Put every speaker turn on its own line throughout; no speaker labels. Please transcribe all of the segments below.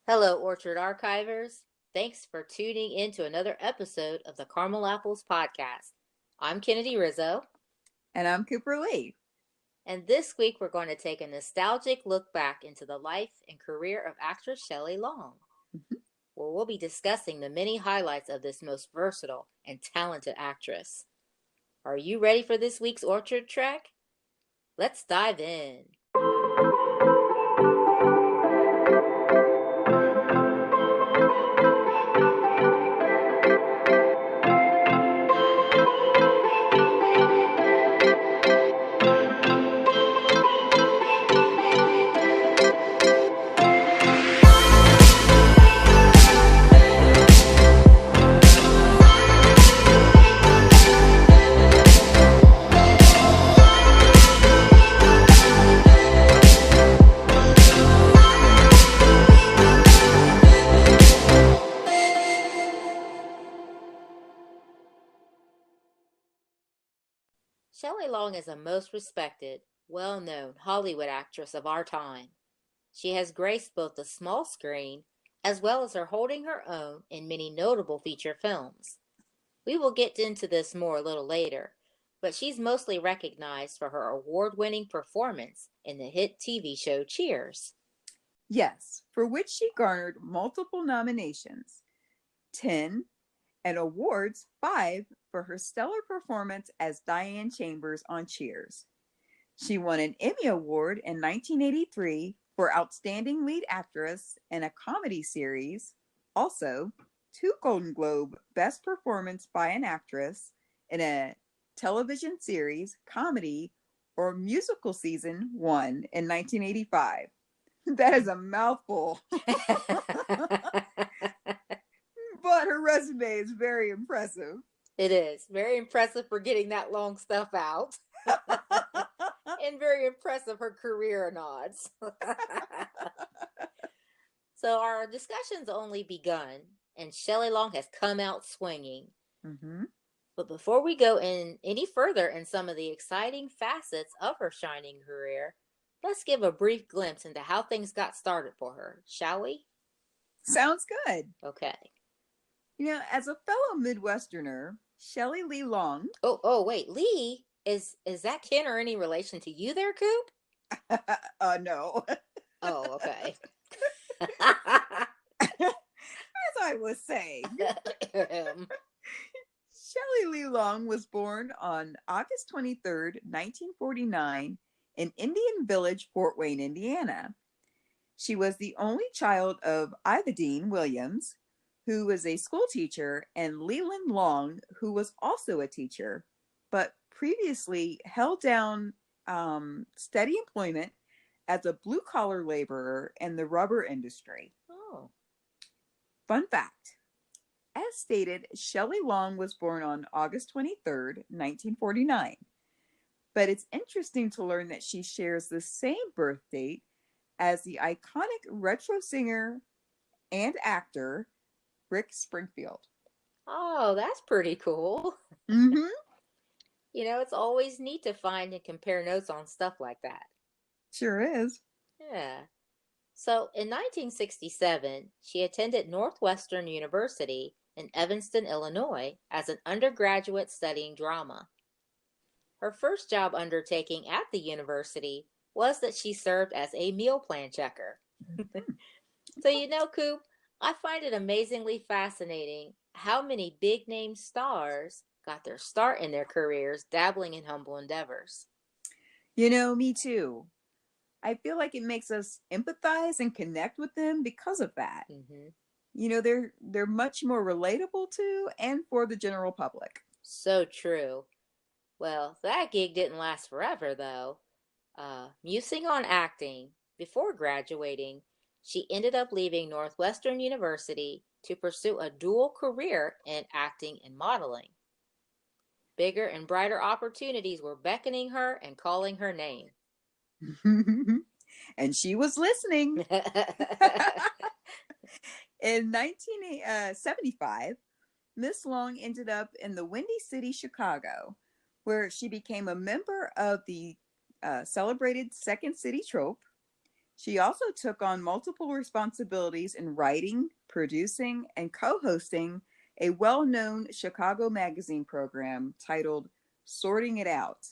Hello, Orchard Archivers. Thanks for tuning in to another episode of the Caramel Apples Podcast. I'm Kennedy Rizzo,
And I'm Cooper Lee.
and this week we're going to take a nostalgic look back into the life and career of actress Shelley Long,
Mhm.
where we'll be discussing the many highlights of this most versatile and talented actress. Are you ready for this week's Orchard Trek? Let's dive in. Shelley Long is a most respected, well known Hollywood actress of our time. She has graced both the small screen as well as her holding her own in many notable feature films. We will get into this more a little later, but she's mostly recognized for her award winning performance in the hit TV show Cheers.
Yes, for which she garnered multiple nominations 10 and awards 5 for her stellar performance as Diane Chambers on Cheers. She won an Emmy Award in 1983 for Outstanding Lead Actress in a Comedy Series, also 2 Golden Globe Best Performance by an Actress in a Television Series, Comedy, or Musical Season 1 in 1985. That is a mouthful, but her resume is very impressive.
It is very impressive for getting that long stuff out, and very impressive her career nods. So our discussion's only begun, and Shelley Long has come out swinging.
Mm-hmm.
But before we go in any further in some of the exciting facets of her shining career, let's give a brief glimpse into how things got started for her, shall we?
Sounds good.
Okay.
As a fellow Midwesterner, Shelley Lee Long.
Wait, Lee? Is that kin or any relation to you there, Coop?
No.
Oh, okay.
As I was saying, Shelley Lee Long was born on August 23rd, 1949, in Indian Village, Fort Wayne, Indiana. She was the only child of Ida Dean Williams, who was a school teacher, and Leland Long, who was also a teacher, but previously held down steady employment as a blue-collar laborer in the rubber industry.
Oh.
Fun fact. As stated, Shelley Long was born on August 23rd, 1949. But it's interesting to learn that she shares the same birth date as the iconic retro singer and actor Rick Springfield.
Oh, that's pretty cool.
Mm-hmm.
It's always neat to find and compare notes on stuff like that.
Sure is.
Yeah. So in 1967, she attended Northwestern University in Evanston, Illinois, as an undergraduate studying drama. Her first job undertaking at the university was that she served as a meal plan checker. So, Coop, I find it amazingly fascinating how many big name stars got their start in their careers dabbling in humble endeavors.
Me too. I feel like it makes us empathize and connect with them because of that.
Mm-hmm.
They're much more relatable to and for the general public.
So true. Well, that gig didn't last forever, though. Musing on acting, before graduating, she ended up leaving Northwestern University to pursue a dual career in acting and modeling. Bigger and brighter opportunities were beckoning her and calling her name.
And she was listening. In 1975, Miss Long ended up in the Windy City, Chicago, where she became a member of the celebrated Second City Troupe. She also took on multiple responsibilities in writing, producing, and co hosting a well known Chicago magazine program titled Sorting It Out.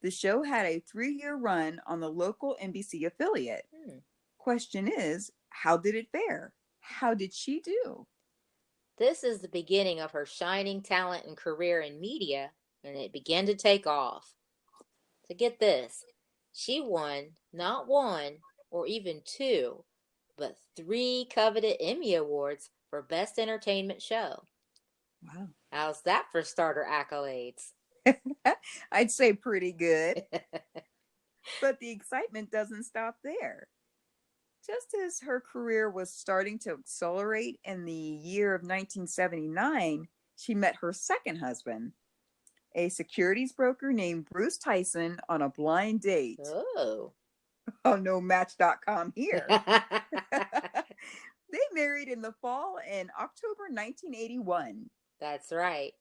The show had a 3-year run on the local NBC affiliate.
Hmm.
Question is, how did it fare? How did she do?
This is the beginning of her shining talent and career in media, and it began to take off. To get this, she won not one or even two, but three coveted Emmy Awards for Best Entertainment Show.
Wow.
How's that for starter accolades?
I'd say pretty good. But the excitement doesn't stop there. Just as her career was starting to accelerate in the year of 1979, she met her second husband, a securities broker named Bruce Tyson, on a blind date.
Oh.
Oh, no Match.com here. They married in the fall in October 1981.
That's right.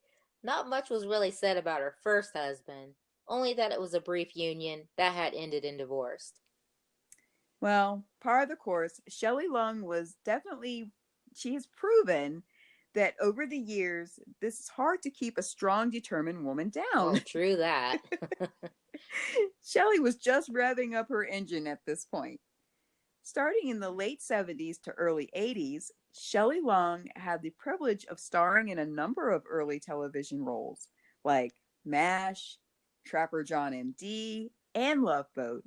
Not much was really said about her first husband, only that it was a brief union that had ended in divorce.
Well, par of the course, Shelley Long she has proven that over the years, this is hard to keep a strong, determined woman down.
Oh, true that.
Shelley was just revving up her engine at this point. Starting in the late 70s to early 80s, Shelley Long had the privilege of starring in a number of early television roles like MASH, Trapper John MD, and Love Boat.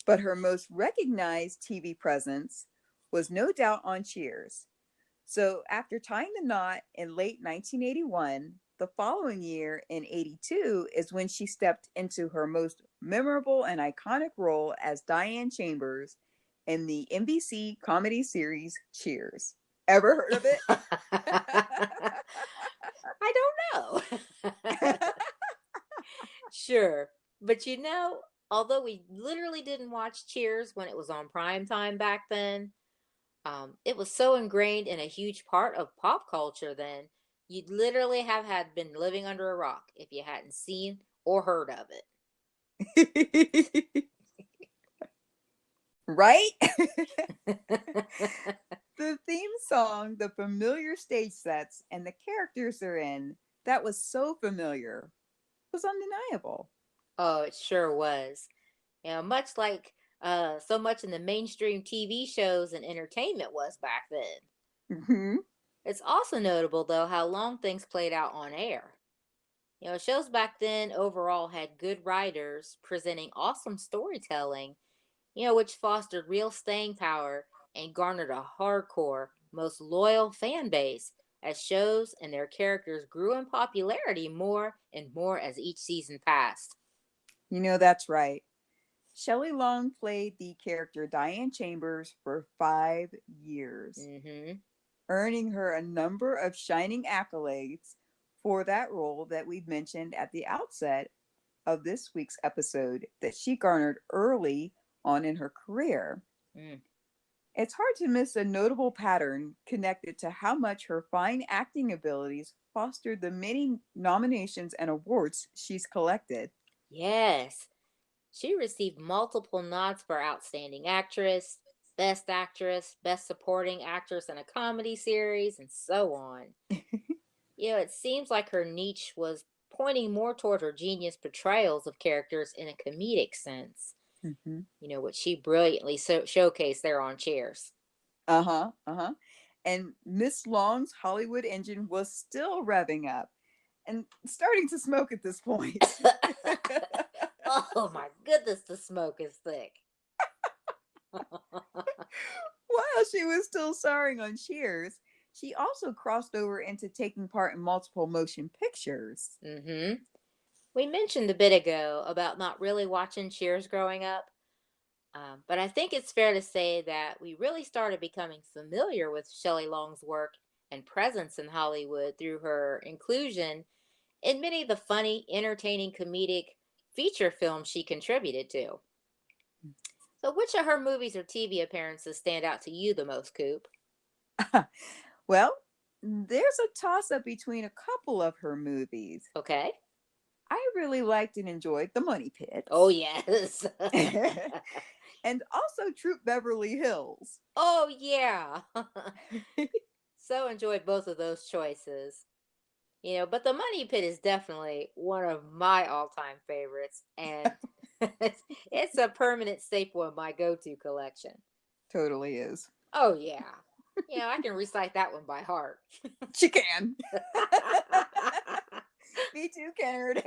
But her most recognized TV presence was no doubt on Cheers. So after tying the knot in late 1981, the following year in 82 is when she stepped into her most memorable and iconic role as Diane Chambers in the NBC comedy series Cheers. Ever heard of it?
I don't know. Sure. But although we literally didn't watch Cheers when it was on prime time back then, it was so ingrained in a huge part of pop culture then, you'd literally have had been living under a rock if you hadn't seen or heard of
it. Right? The theme song, the familiar stage sets, and the characters they're in, that was so familiar, was undeniable.
Oh, it sure was. Much like so much in the mainstream TV shows and entertainment was back then.
Mm-hmm.
It's also notable, though, how long things played out on air. Shows back then overall had good writers presenting awesome storytelling, which fostered real staying power and garnered a hardcore, most loyal fan base as shows and their characters grew in popularity more and more as each season passed.
That's right. Shelley Long played the character Diane Chambers for 5 years, earning her a number of shining accolades for that role that we've mentioned at the outset of this week's episode that she garnered early on in her career. It's hard to miss a notable pattern connected to how much her fine acting abilities fostered the many nominations and awards she's collected.
Yes, she received multiple nods for Outstanding Actress, Best Supporting Actress in a Comedy Series, and so on. It seems like her niche was pointing more toward her genius portrayals of characters in a comedic sense. Which she brilliantly showcased there on Cheers.
And Miss Long's Hollywood engine was still revving up and starting to smoke at this point.
Oh my goodness, the smoke is thick.
While she was still starring on Cheers, she also crossed over into taking part in multiple motion pictures.
We mentioned a bit ago about not really watching Cheers growing up, but I think it's fair to say that we really started becoming familiar with Shelley Long's work and presence in Hollywood through her inclusion in many of the funny, entertaining, comedic feature films she contributed to. So, which of her movies or TV appearances stand out to you the most, Coop?
Well, there's a toss-up between a couple of her movies.
Okay.
I really liked and enjoyed The Money Pit.
Oh, yes.
and also Troop Beverly Hills.
Oh, yeah. So enjoyed both of those choices. But the Money Pit is definitely one of my all-time favorites, and it's a permanent staple in my go-to collection.
Totally is.
Oh yeah. I can recite that one by heart.
She can. Me too, Kennard.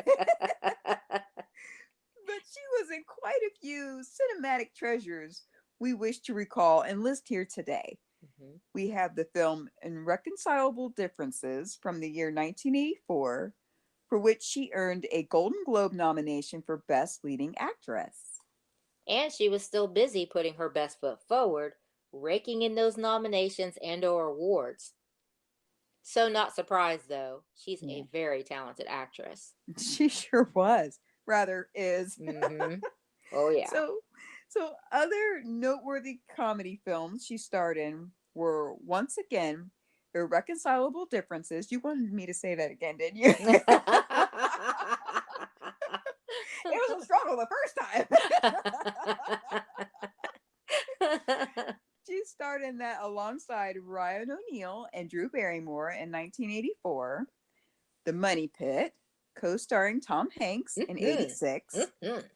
But she was in quite a few cinematic treasures we wish to recall and list here today.
Mhm.
We have the film Irreconcilable Differences from the year 1984, for which she earned a Golden Globe nomination for Best Leading Actress.
And she was still busy putting her best foot forward, raking in those nominations and/or awards. So not surprised though, she's a
Yeah,
very talented actress.
she sure was. Rather is.
Mm-hmm. Oh yeah.
So, so other noteworthy comedy films she starred in were once again Irreconcilable Differences. You wanted me to say that again, didn't you? It was a struggle the first time. She starred in that alongside Ryan O'Neal and Drew Barrymore in 1984. The Money Pit, co-starring Tom Hanks in
Mhm.
86.
Mhm.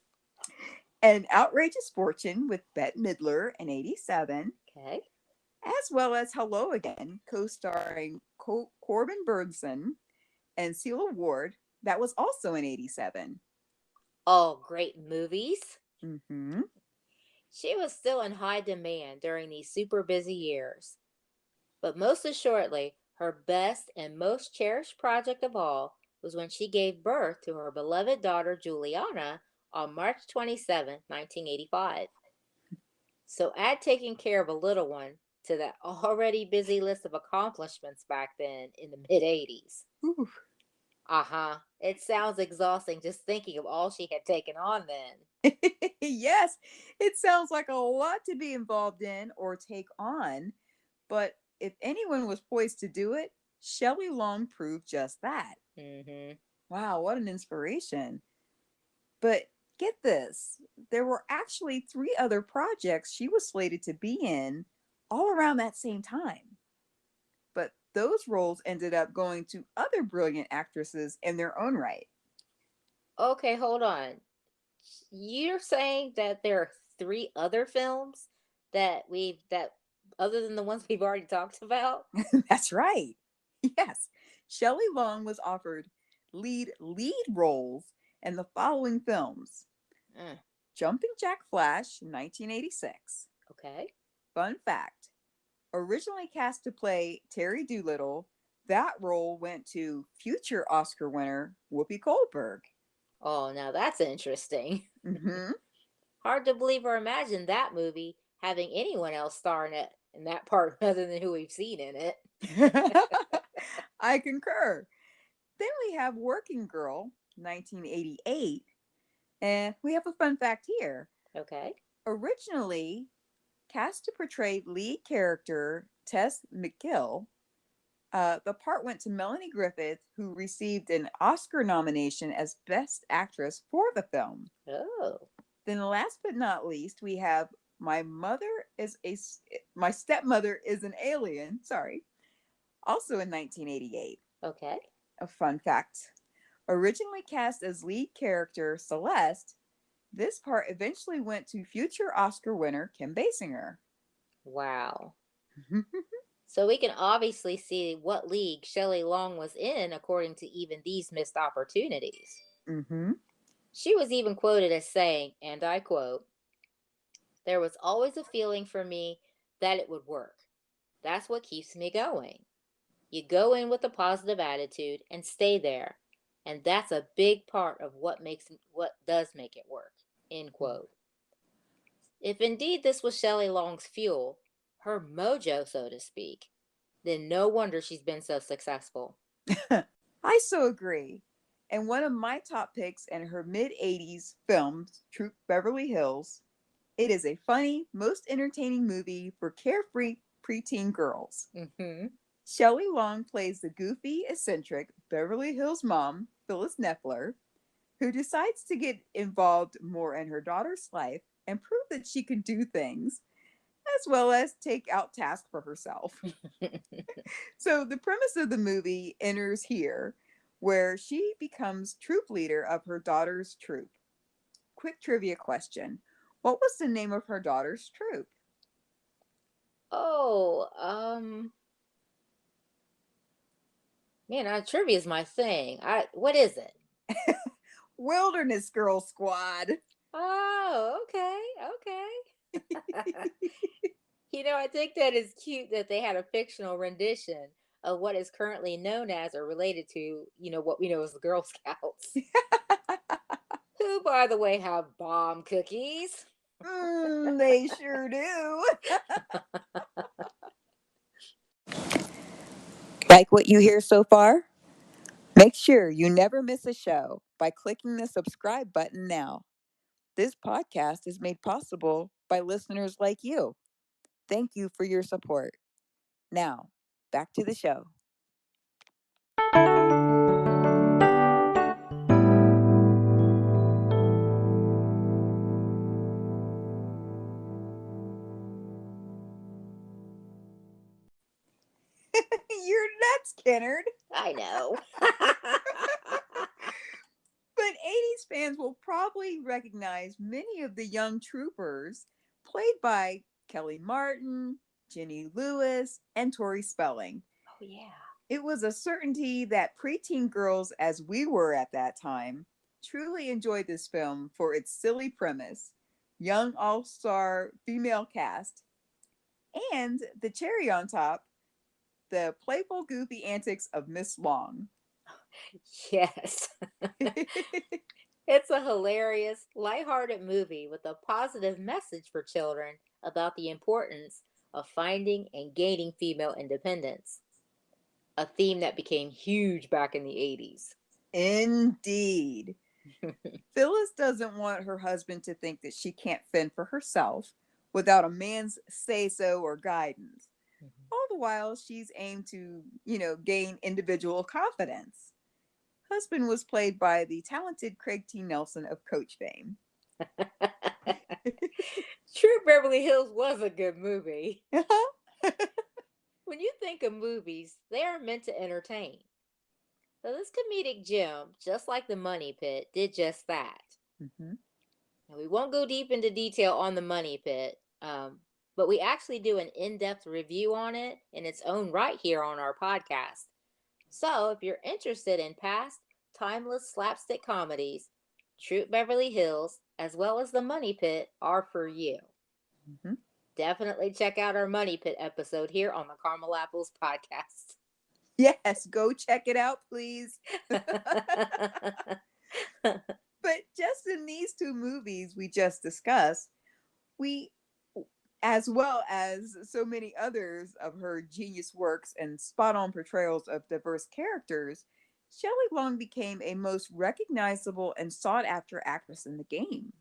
An Outrageous Fortune with Bette Midler in 87.
Okay.
As well as Hello Again, co-starring Corbin Burnson and Celia Ward. That was also in 87.
All great movies.
Mm-hmm.
She was still in high demand during these super busy years. But most assuredly, her best and most cherished project of all was when she gave birth to her beloved daughter Juliana on March 27, 1985. So add taking care of a little one to that already busy list of accomplishments back then in the mid 80s.
Ooh.
Uh huh. It sounds exhausting just thinking of all she had taken on then.
Yes, it sounds like a lot to be involved in or take on, but if anyone was poised to do it, Shelley Long proved just that.
Mm hmm.
Wow, what an inspiration. But get this, there were actually three other projects she was slated to be in all around that same time. But those roles ended up going to other brilliant actresses in their own right.
Okay, hold on. You're saying that there are three other films that other than the ones we've already talked about?
That's right. Yes. Shelley Long was offered lead roles in the following films:
Mm,
Jumping Jack Flash, 1986.
okay.
Fun fact, originally cast to play Terry Doolittle, that role went to future Oscar winner Whoopi Goldberg.
Oh, now that's interesting.
Mm-hmm.
Hard to believe or imagine that movie having anyone else star in it in that part other than who we've seen in it.
I concur. Then we have Working Girl, 1988. And we have a fun fact here.
Okay.
Originally cast to portray lead character Tess McGill, the part went to Melanie Griffith, who received an Oscar nomination as Best Actress for the film.
Oh.
Then, last but not least, we have My Mother is a My Stepmother is an Alien. Sorry, also in 1988.
Okay.
A fun fact: originally cast as lead character Celeste, this part eventually went to future Oscar winner Kim Basinger.
Wow. So we can obviously see what league Shelley Long was in according to even these missed opportunities.
Mm-hmm.
She was even quoted as saying, and I quote, "There was always a feeling for me that it would work. That's what keeps me going. You go in with a positive attitude and stay there. And that's a big part of what does make it work." End quote. If indeed this was Shelley Long's fuel, her mojo, so to speak, then no wonder she's been so successful.
I so agree. And one of my top picks in her mid 80s film, Troop Beverly Hills, it is a funny, most entertaining movie for carefree preteen girls.
Mm-hmm.
Shelley Long plays the goofy, eccentric Beverly Hills mom, Phyllis Neffler, who decides to get involved more in her daughter's life and prove that she could do things, as well as take out tasks for herself. So the premise of the movie enters here, where she becomes troop leader of her daughter's troop. Quick trivia question. What was the name of her daughter's troop?
Oh, man, trivia is my thing. What is it?
Wilderness Girl Squad.
Oh, okay, okay. I think that is cute that they had a fictional rendition of what is currently known as or related to, what we know as the Girl Scouts, who, by the way, have bomb cookies.
They sure do. Like what you hear so far? Make sure you never miss a show by clicking the subscribe button now. This podcast is made possible by listeners like you. Thank you for your support. Now, back to the show. You're nuts, Kennard.
I know.
But 80s fans will probably recognize many of the young troopers played by Kelly Martin, Jenny Lewis, and Tori Spelling.
Oh, yeah.
It was a certainty that preteen girls, as we were at that time, truly enjoyed this film for its silly premise, young all star female cast, and the cherry on top, the playful, goofy antics of Miss Long.
Yes. It's a hilarious, lighthearted movie with a positive message for children about the importance of finding and gaining female independence, a theme that became huge back in the 80s.
Indeed. Phyllis doesn't want her husband to think that she can't fend for herself without a man's say so or guidance. All the while, she's aimed to, gain individual confidence. Husband was played by the talented Craig T. Nelson of Coach fame.
True Beverly Hills was a good movie. When you think of movies, they are meant to entertain. So this comedic gem, just like the Money Pit, did just that.
Mm-hmm.
Now, we won't go deep into detail on the Money Pit, but we actually do an in-depth review on it in its own right here on our podcast. So if you're interested in past, timeless slapstick comedies, Troop Beverly Hills, as well as the Money Pit, are for you.
Mm-hmm.
Definitely check out our Money Pit episode here on the Caramel Apples podcast.
Yes, go check it out, please. But just in these two movies we just discussed, we, as well as so many others of her genius works and spot on portrayals of diverse characters, Shelley Long became a most recognizable and sought after actress in the game.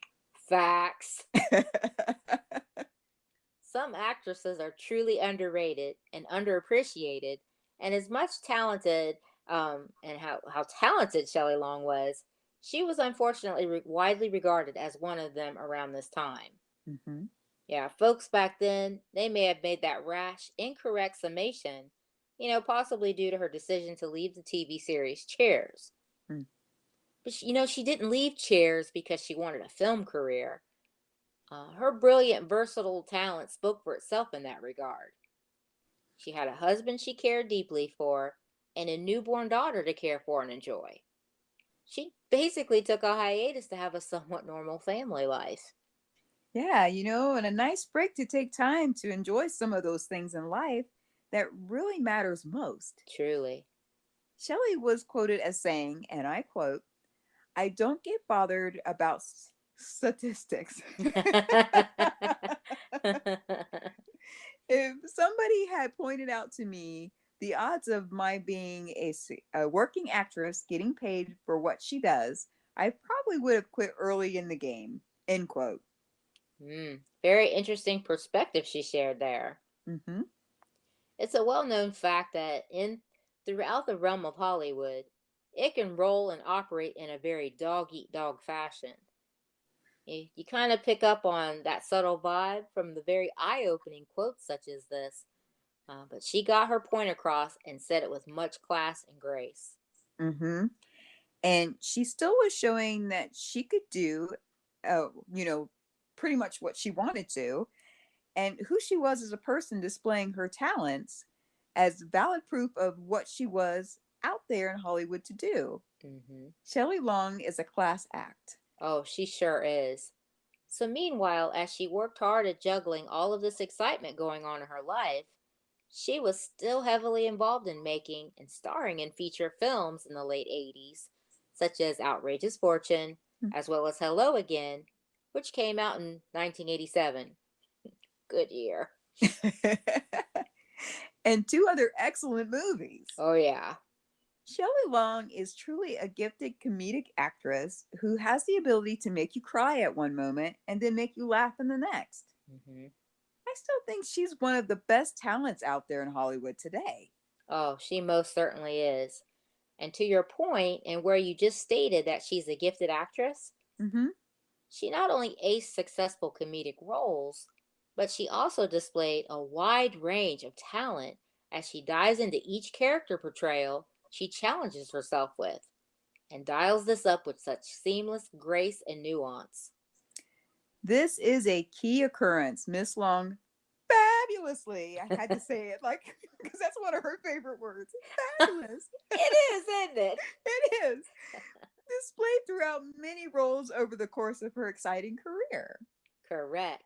Facts. Some actresses are truly underrated and underappreciated, and as much talented and how talented Shelley Long was, she was unfortunately widely regarded as one of them around this time.
Mm-hmm.
Yeah, folks back then, they may have made that rash, incorrect summation, possibly due to her decision to leave the TV series Cheers.
Mm.
But, she didn't leave Cheers because she wanted a film career. Her brilliant, versatile talent spoke for itself in that regard. She had a husband she cared deeply for and a newborn daughter to care for and enjoy. She basically took a hiatus to have a somewhat normal family life.
Yeah, and a nice break to take time to enjoy some of those things in life that really matters most.
Truly.
Shelley was quoted as saying, and I quote, "I don't get bothered about statistics." If somebody had pointed out to me the odds of my being a working actress getting paid for what she does, I probably would have quit early in the game. End quote.
Very interesting perspective she shared there.
Mm-hmm.
It's a well-known fact that throughout the realm of Hollywood, it can roll and operate in a very dog-eat-dog fashion. You kind of pick up on that subtle vibe from the very eye opening quotes such as this. But she got her point across and said it with much class and grace.
Mm-hmm. And she still was showing that she could do, you know, pretty much what she wanted to, and who she was as a person, displaying her talents as valid proof of what she was out there in Hollywood to do.
Hmm.
Shelley Long is a class act.
Oh, she sure is. So, meanwhile, as she worked hard at juggling all of this excitement going on in her life, she was still heavily involved in making and starring in feature films in the late 80s, such as Outrageous Fortune, as well as Hello Again, which came out in 1987. Good year.
And two other excellent movies.
Oh, yeah.
Shelley Long is truly a gifted comedic actress who has the ability to make you cry at one moment and then make you laugh in the next.
Hmm.
I still think she's one of the best talents out there in Hollywood today.
Oh, she most certainly is. And to your point, and where you just stated that she's a gifted actress,
Mm-hmm.
she not only aced successful comedic roles, but she also displayed a wide range of talent as she dives into each character portrayal she challenges herself with and dials this up with such seamless grace and nuance.
This is a key occurrence. Miss Long fabulously. I had to say it like because that's one of her favorite words. Fabulous.
It is, isn't it?
It is. Displayed throughout many roles over the course of her exciting career.
Correct.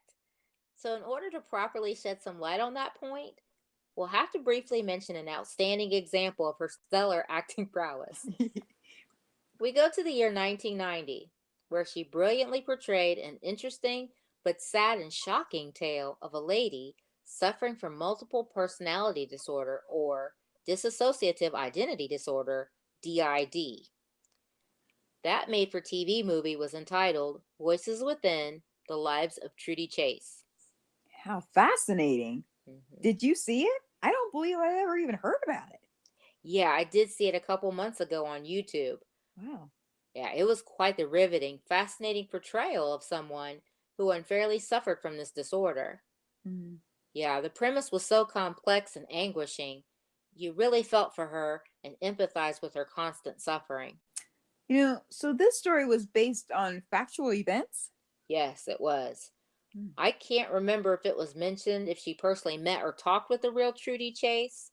So, in order to properly shed some light on that point, we'll have to briefly mention an outstanding example of her stellar acting prowess. We go to the year 1990, where she brilliantly portrayed an interesting but sad and shocking tale of a lady suffering from multiple personality disorder or dissociative identity disorder, DID. That made for TV movie was entitled Voices Within The Lives of Trudy Chase.
How fascinating.
Mhm.
Did you see it? I don't believe I ever even heard about it.
Yeah, I did see it a couple months ago on YouTube.
Wow.
Yeah, it was quite the riveting, fascinating portrayal of someone who unfairly suffered from this disorder.
Mm.
Yeah, the premise was so complex and anguishing. You really felt for her and empathized with her constant suffering.
So this story was based on factual events?
Yes, it was.
Mm.
I can't remember if it was mentioned if she personally met or talked with the real Trudy Chase,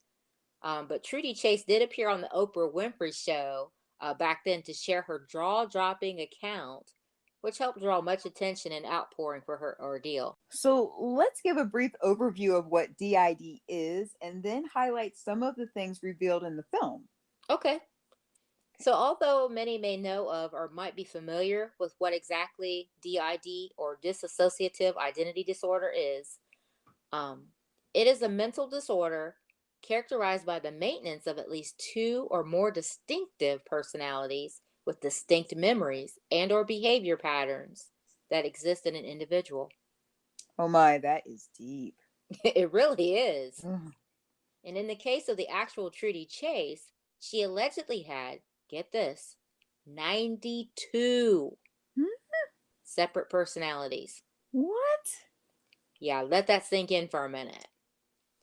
but Trudy Chase did appear on the Oprah Winfrey Show back then to share her jaw dropping account, which helped draw much attention and outpouring for her ordeal.
So let's give a brief overview of what DID is and then highlight some of the things revealed in the film.
Okay. So, although many may know of or might be familiar with what exactly DID or dissociative identity disorder is, um, it is a mental disorder characterized by the maintenance of at least two or more distinctive personalities with distinct memories and or behavior patterns that exist in an individual.
Oh my, that is deep.
It really is.
Ugh.
And in the case of the actual Trudy Chase, she allegedly had, get this, 92
Hmm?
separate personalities.
What?
Yeah, let that sink in for a minute.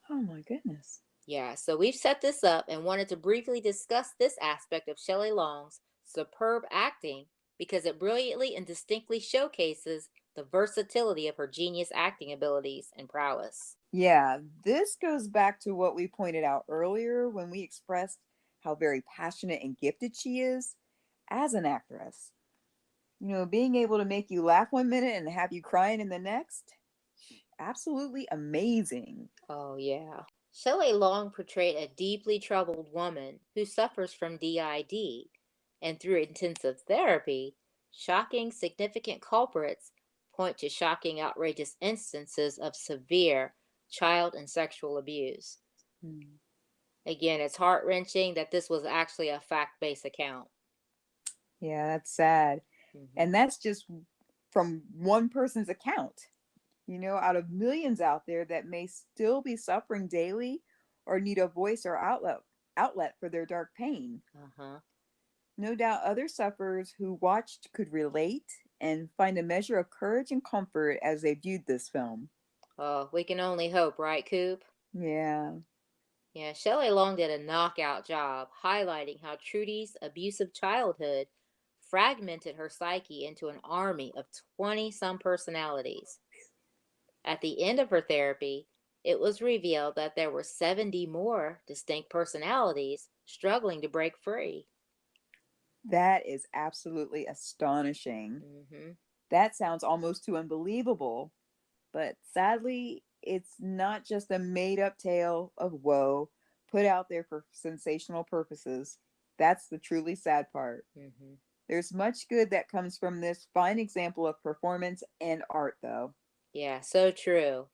Oh my goodness.
Yeah, so we've set this up and wanted to briefly discuss this aspect of Shelley Long's superb acting because it brilliantly and distinctly showcases the versatility of her genius acting abilities and prowess.
Yeah, this goes back to what we pointed out earlier when we expressed how very passionate and gifted she is as an actress. Being able to make you laugh one minute and have you crying in the next, absolutely amazing.
Oh, yeah. Shelley Long portrayed a deeply troubled woman who suffers from DID, and through intensive therapy, shocking, significant culprits point to shocking, outrageous instances of severe child and sexual abuse.
Hmm.
Again, it's heart wrenching that this was actually a fact based account.
Yeah, that's sad.
Hmm.
And that's just from one person's account. Out of millions out there that may still be suffering daily or need a voice or outlet for their dark pain.
Uh huh.
No doubt other sufferers who watched could relate and find a measure of courage and comfort as they viewed this film.
Oh, we can only hope, right, Coop?
Yeah,
Yeah, Shelley Long did a knockout job highlighting how Trudy's abusive childhood fragmented her psyche into an army of 20 some personalities. At the end of her therapy, it was revealed that there were 70 more distinct personalities struggling to break free.
that is absolutely astonishing.
Hmm.
That sounds almost too unbelievable, but sadly, it's not just a made up tale of woe put out there for sensational purposes. That's the truly sad part.
Hmm.
There's much good that comes from this fine example of performance and art, though.
Yeah, so true.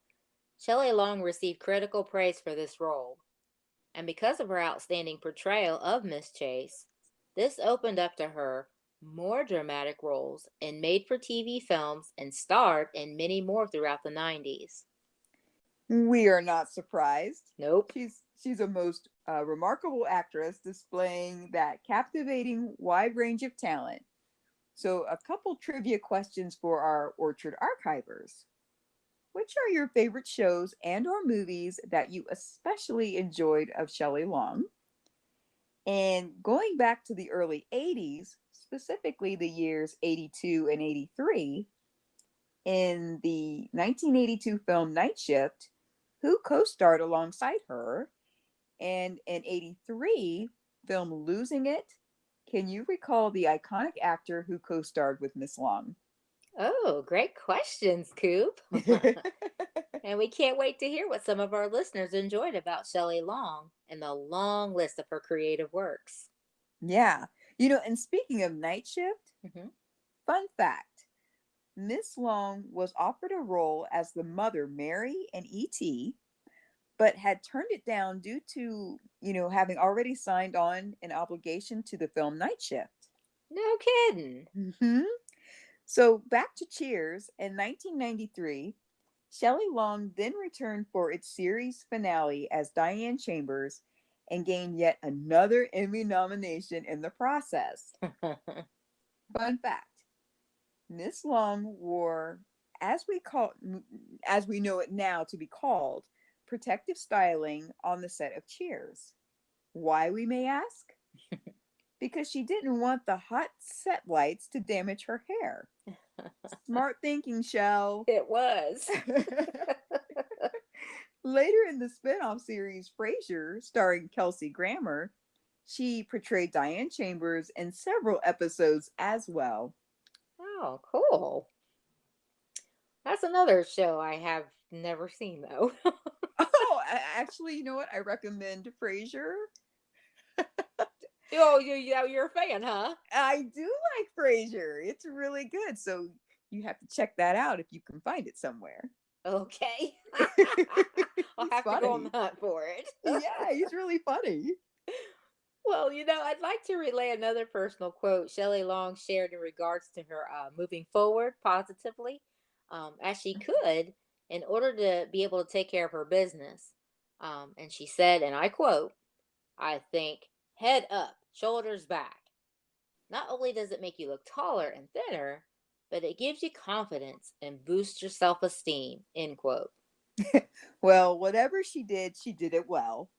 Shelley Long received critical praise for this role, and because of her outstanding portrayal of Miss Chase, this opened up to her more dramatic roles in made for TV films and starred in many more throughout the 90s.
We are not surprised.
Nope.
She's a most remarkable actress displaying that captivating wide range of talent. So, a couple trivia questions for our Orchard archivers. Which are your favorite shows and or movies that you especially enjoyed of Shelley Long? And going back to the early 80s, specifically the years 82 and 83, in the 1982 film Night Shift, who co-starred alongside her? And in 83 film Losing It, can you recall the iconic actor who co-starred with Miss Long?
Oh, great questions, Coop. And we can't wait to hear what some of our listeners enjoyed about Shelley Long and the long list of her creative works.
Yeah. And speaking of Night Shift,
Hmm.
fun fact, Miss Long was offered a role as the mother Mary in E.T., but had turned it down due to, having already signed on an obligation to the film Night Shift.
No kidding.
Hmm. So back to Cheers in 1993, Shelley Long then returned for its series finale as Diane Chambers and gained yet another Emmy nomination in the process. Fun fact, Miss Long wore, as we call as we know it now to be called, protective styling on the set of Cheers. Why, we may ask? Because she didn't want the hot set lights to damage her hair. Smart thinking, Shell.
It was.
Later in the spin-off series Frasier, starring Kelsey Grammer, she portrayed Diane Chambers in several episodes as well.
Oh, cool. That's another show I have never seen, though.
Oh, actually, you know what? I recommend Frasier.
Oh, you're a fan, huh?
I do like Frasier. It's really good. So you have to check that out if you can find it somewhere.
Okay. I'll
He's
have to go on
funny.
the hunt for it.
Yeah, he's really funny.
Well, I'd like to relay another personal quote Shelley Long shared in regards to her moving forward positively as she could in order to be able to take care of her business. And she said, and I quote, I think head up, shoulders back. Not only does it make you look taller and thinner, but it gives you confidence and boosts your self esteem, end quote.
Well, whatever she did it well.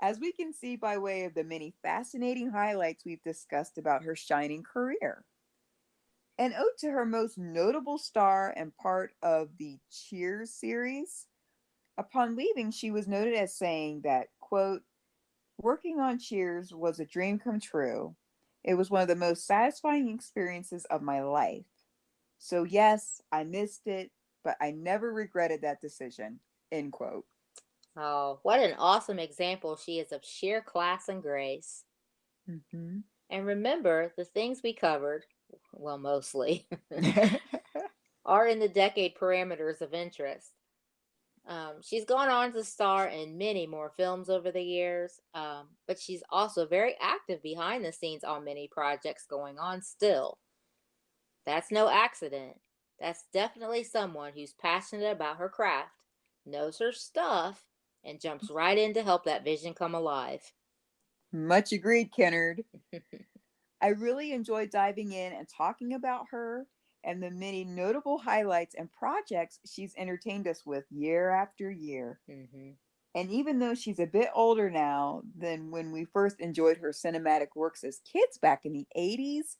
As we can see by way of the many fascinating highlights we've discussed about her shining career. An ode to her most notable star and part of the Cheers series. Upon leaving, she was noted as saying that, quote, working on Cheers was a dream come true. It was one of the most satisfying experiences of my life. So, yes, I missed it, but I never regretted that decision. End quote.
Oh, what an awesome example she is of sheer class and grace.
Mm-hmm.
And remember, the things we covered, well, mostly, are in the decade parameters of interest. She's gone on to star in many more films over the years, but she's also very active behind the scenes on many projects going on still. That's no accident. That's definitely someone who's passionate about her craft, knows her stuff, and jumps right in to help that vision come alive.
Much agreed, Kennard. I really enjoyed diving in and talking about her, and the many notable highlights and projects she's entertained us with year after year.
Mm-hmm.
And even though she's a bit older now than when we first enjoyed her cinematic works as kids back in the 80s,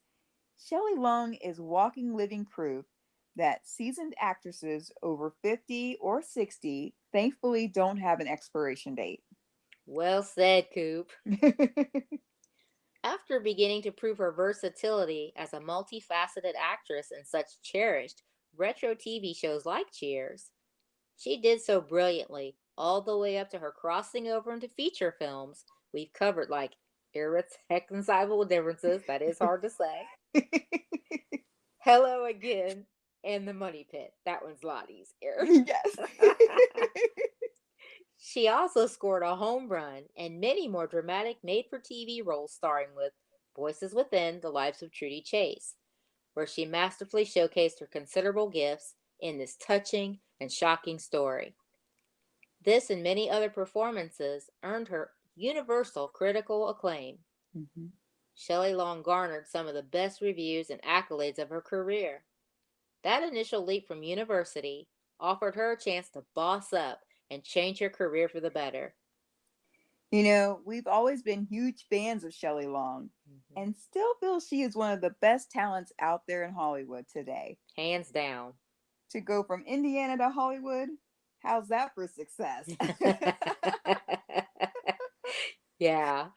Shelley Long is walking living proof that seasoned actresses over 50 or 60 thankfully don't have an expiration date.
Well said, Coop. After beginning to prove her versatility as a multifaceted actress in such cherished retro TV shows like Cheers, she did so brilliantly all the way up to her crossing over into feature films we've covered, like Irreconcilable Differences, that is hard to say, Hello Again, and The Money Pit. That one's Lottie's error.
Yes.
She also scored a home run and many more dramatic made-for-TV roles starring with Voices Within, The Lives of Trudy Chase, where she masterfully showcased her considerable gifts in this touching and shocking story. This and many other performances earned her universal critical acclaim.
Mm-hmm.
Shelley Long garnered some of the best reviews and accolades of her career. That initial leap from university offered her a chance to boss up and change her career for the better.
You know, we've always been huge fans of Shelley Long and still feel she is one of the best talents out there in Hollywood today.
Hands down.
To go from Indiana to Hollywood, how's that for success?
Yeah.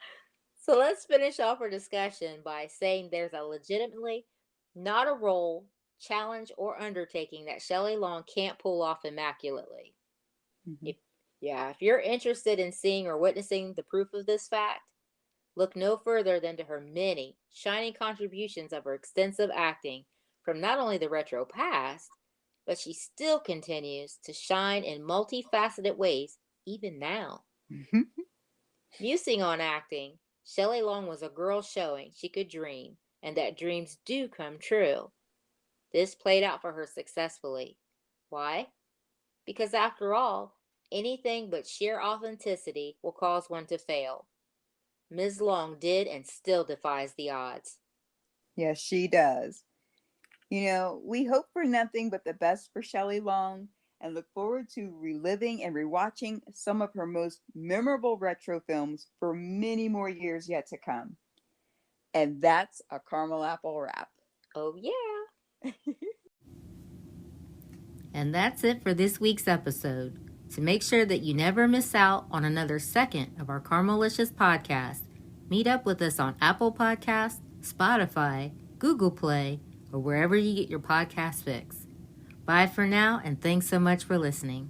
So let's finish off our discussion by saying there's a legitimately not a role, challenge, or undertaking that Shelley Long can't pull off immaculately.
Mm-hmm.
If you're interested in seeing or witnessing the proof of this fact, look no further than to her many shining contributions of her extensive acting from not only the retro past, but she still continues to shine in multifaceted ways even now.
Mm-hmm.
Musing on acting, Shelley Long was a girl showing she could dream and that dreams do come true. This played out for her successfully. Why? Because after all, anything but sheer authenticity will cause one to fail. Ms. Long did and still defies the odds.
Yes, she does. You know, we hope for nothing but the best for Shelley Long and look forward to reliving and rewatching some of her most memorable retro films for many more years yet to come. And that's a caramel apple wrap.
Oh, yeah. And that's it for this week's episode. To make sure that you never miss out on another second of our Caramelicious podcast, meet up with us on Apple Podcasts, Spotify, Google Play, or wherever you get your podcast fix. Bye for now, and thanks so much for listening.